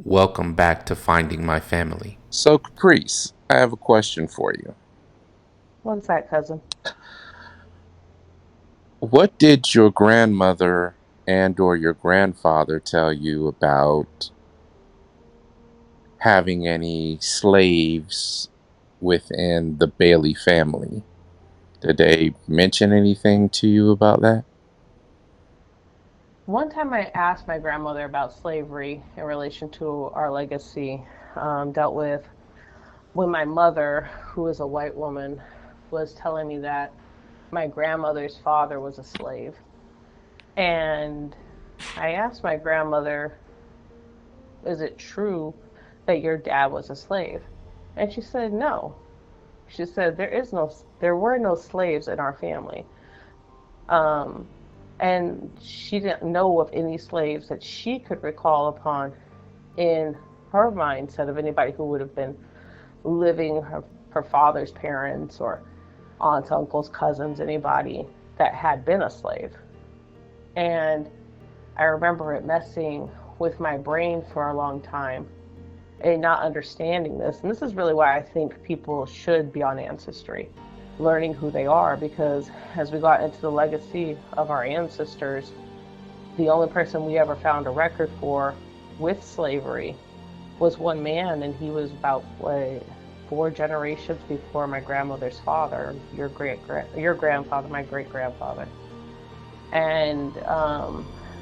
Welcome back to Finding My Family. So, Caprice, I have a question for you. What's that, cousin? What did your grandmother and or your grandfather tell you about having any slaves within the Bailey family? Did they mention anything to you about that? One time I asked my grandmother about slavery in relation to our legacy, dealt with when my mother, who is a white woman, was telling me that my grandmother's father was a slave. And I asked my grandmother, is it true that your dad was a slave? And she said, no. She said, there were no slaves in our family. Um, and she didn't know of any slaves that she could recall upon in her mindset of anybody who would have been living her father's parents or aunts, uncles, cousins, anybody that had been a slave. And I remember it messing with my brain for a long time and not understanding this. And this is really why I think people should be on Ancestry, learning who they are, because as we got into the legacy of our ancestors, the only person we ever found a record for with slavery was one man, and he was about what, four generations before my grandmother's father, your grandfather, my great grandfather, and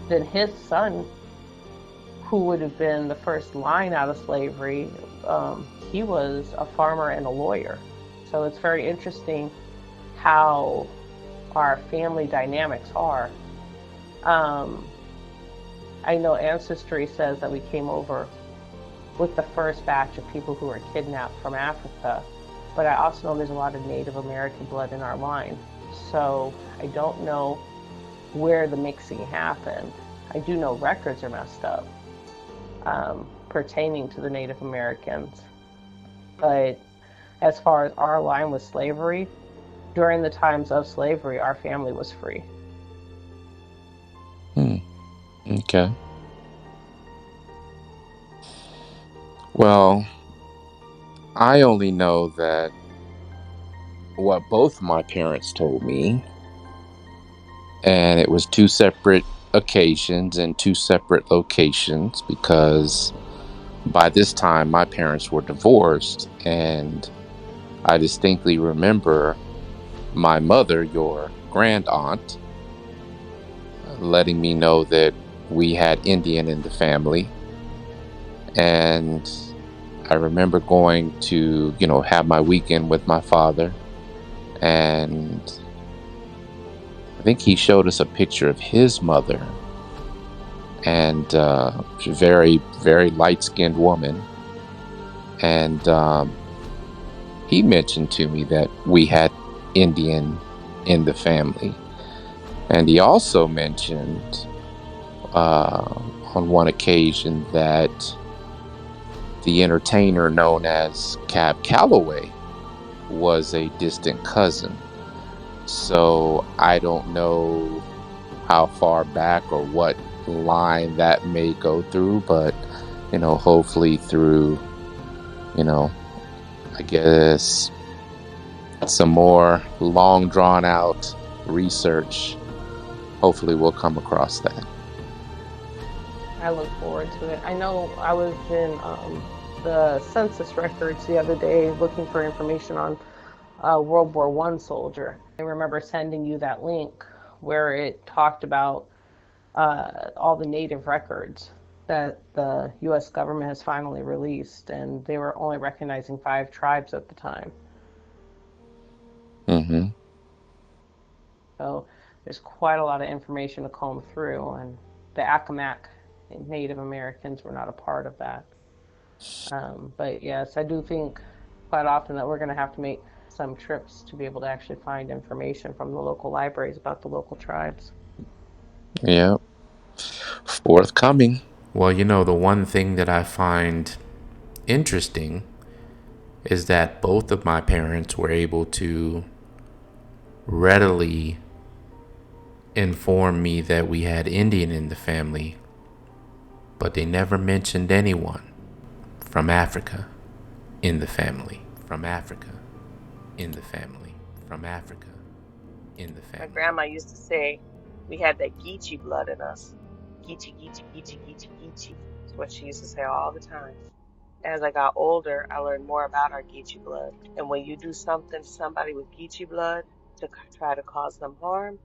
then his son, who would have been the first line out of slavery, he was a farmer and a lawyer. So it's very interesting how our family dynamics are. Um, I know Ancestry says that we came over with the first batch of people who were kidnapped from Africa, but I also know there's a lot of Native American blood in our line. So I don't know where the mixing happened. I do know records are messed up pertaining to the Native Americans, but as far as our line with slavery, during the times of slavery, our family was free. Hmm. Okay. Well, I only know that what both my parents told me, and it was two separate occasions and two separate locations because by this time my parents were divorced, and I distinctly remember my mother, your grand aunt, letting me know that we had Indian in the family. And I remember going to, have my weekend with my father. And I think he showed us a picture of his mother. And she's a very, very light skinned woman. And he mentioned to me that we had Indian in the family. And he also mentioned on one occasion that the entertainer known as Cab Calloway was a distant cousin. So I don't know how far back or what line that may go through, but hopefully through, you know, I guess some more long drawn out research, hopefully we'll come across that. I look forward to it. I know I was in the census records the other day looking for information on a World War I soldier. I remember sending you that link where it talked about all the native records that the U.S. government has finally released, and they were only recognizing 5 tribes at the time. Mm-hmm. So there's quite a lot of information to comb through, and the Accomack Native Americans were not a part of that. But yes, I do think quite often that we're going to have to make some trips to be able to actually find information from the local libraries about the local tribes. Yeah. Forthcoming. Well, the one thing that I find interesting is that both of my parents were able to readily inform me that we had Indian in the family, but they never mentioned anyone. from Africa in the family. From Africa in the family. From Africa in the My family. grandma used to say we had that Geechee blood in us. Geechee, Geechee, Geechee, Geechee, Geechee. That's what she used to say all the time. As I got older, I learned more about our Geechee blood. And when you do something to somebody with Geechee blood to try to cause them harm,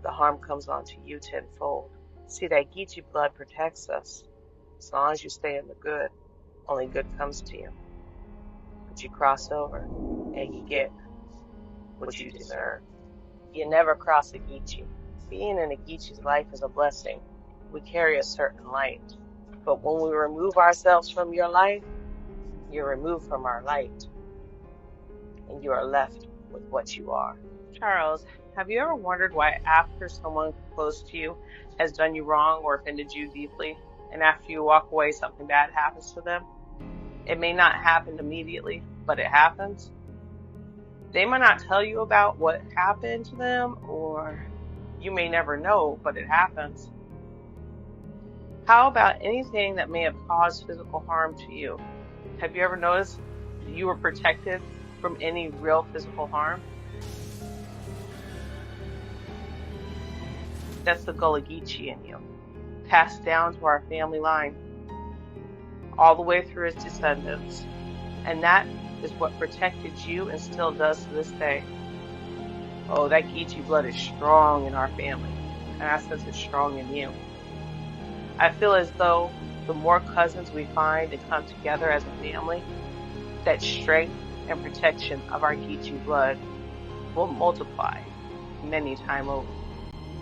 the harm comes onto you tenfold. See, that Geechee blood protects us. As long as you stay in the good, only good comes to you. But you cross over and you get what you deserve. You never cross a Geechee. Being in a Geechee's life is a blessing. We carry a certain light. But when we remove ourselves from your life, you're removed from our light. And you are left with what you are. Charles, have you ever wondered why after someone close to you has done you wrong or offended you deeply, and after you walk away, something bad happens to them? It may not happen immediately, but it happens. They might not tell you about what happened to them, or you may never know, but it happens. How about anything that may have caused physical harm to you? Have you ever noticed that you were protected from any real physical harm? That's the Gullah Geechee in you, passed down to our family line, all the way through its descendants. And that is what protected you and still does to this day. Oh, that Geechee blood is strong in our family, and I sense it's strong in you. I feel as though the more cousins we find and come together as a family, that strength and protection of our Geechee blood will multiply many times over.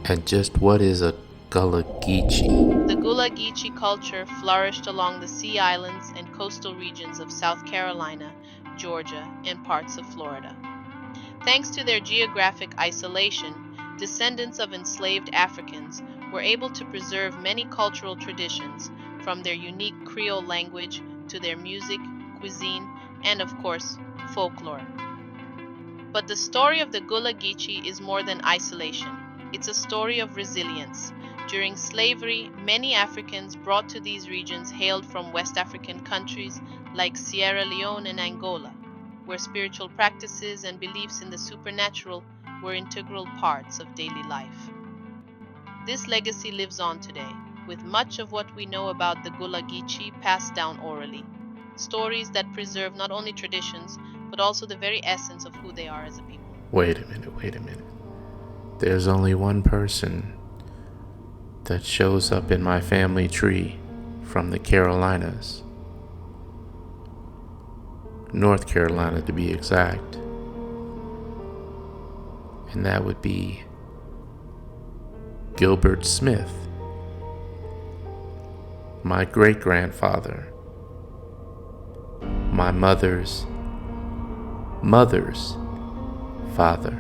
And just what is a Gullah Geechee? The Gullah Geechee culture flourished along the sea islands and coastal regions of South Carolina, Georgia, and parts of Florida. Thanks to their geographic isolation, descendants of enslaved Africans were able to preserve many cultural traditions, from their unique Creole language to their music, cuisine, and of course, folklore. But the story of the Gullah Geechee is more than isolation. It's a story of resilience. During slavery, many Africans brought to these regions hailed from West African countries like Sierra Leone and Angola, where spiritual practices and beliefs in the supernatural were integral parts of daily life. This legacy lives on today, with much of what we know about the Gullah Geechee passed down orally. Stories that preserve not only traditions, but also the very essence of who they are as a people. Wait a minute. There's only one person that shows up in my family tree from the Carolinas. North Carolina to be exact. And that would be Gilbert Smith, my great-grandfather, my mother's father.